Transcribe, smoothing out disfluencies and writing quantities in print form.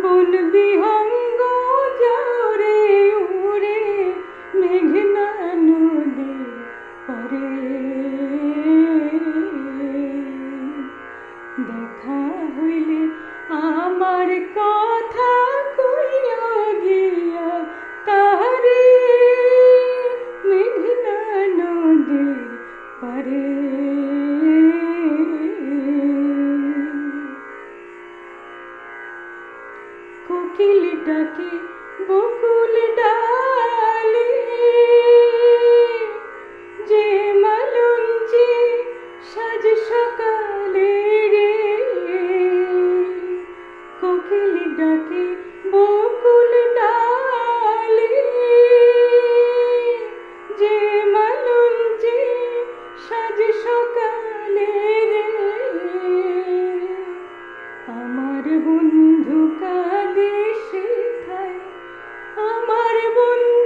বন বিহঙ্গ জোরে উড়ে মেঘনা নদী পারে। দেখা হইলে আমার কথা কইয়া গিয়া তারে মেঘনা নদীর পারে। কোকিল ডাকে বকুল ডালে, যে মালঞ্চে সাজ সকালে রে। কোকিল ডাকে বকুল ডালে, যে মালঞ্চে সাজ সকালে রে। আমার বন্ধু কাঁদে সেথায়, আমার বন্ধু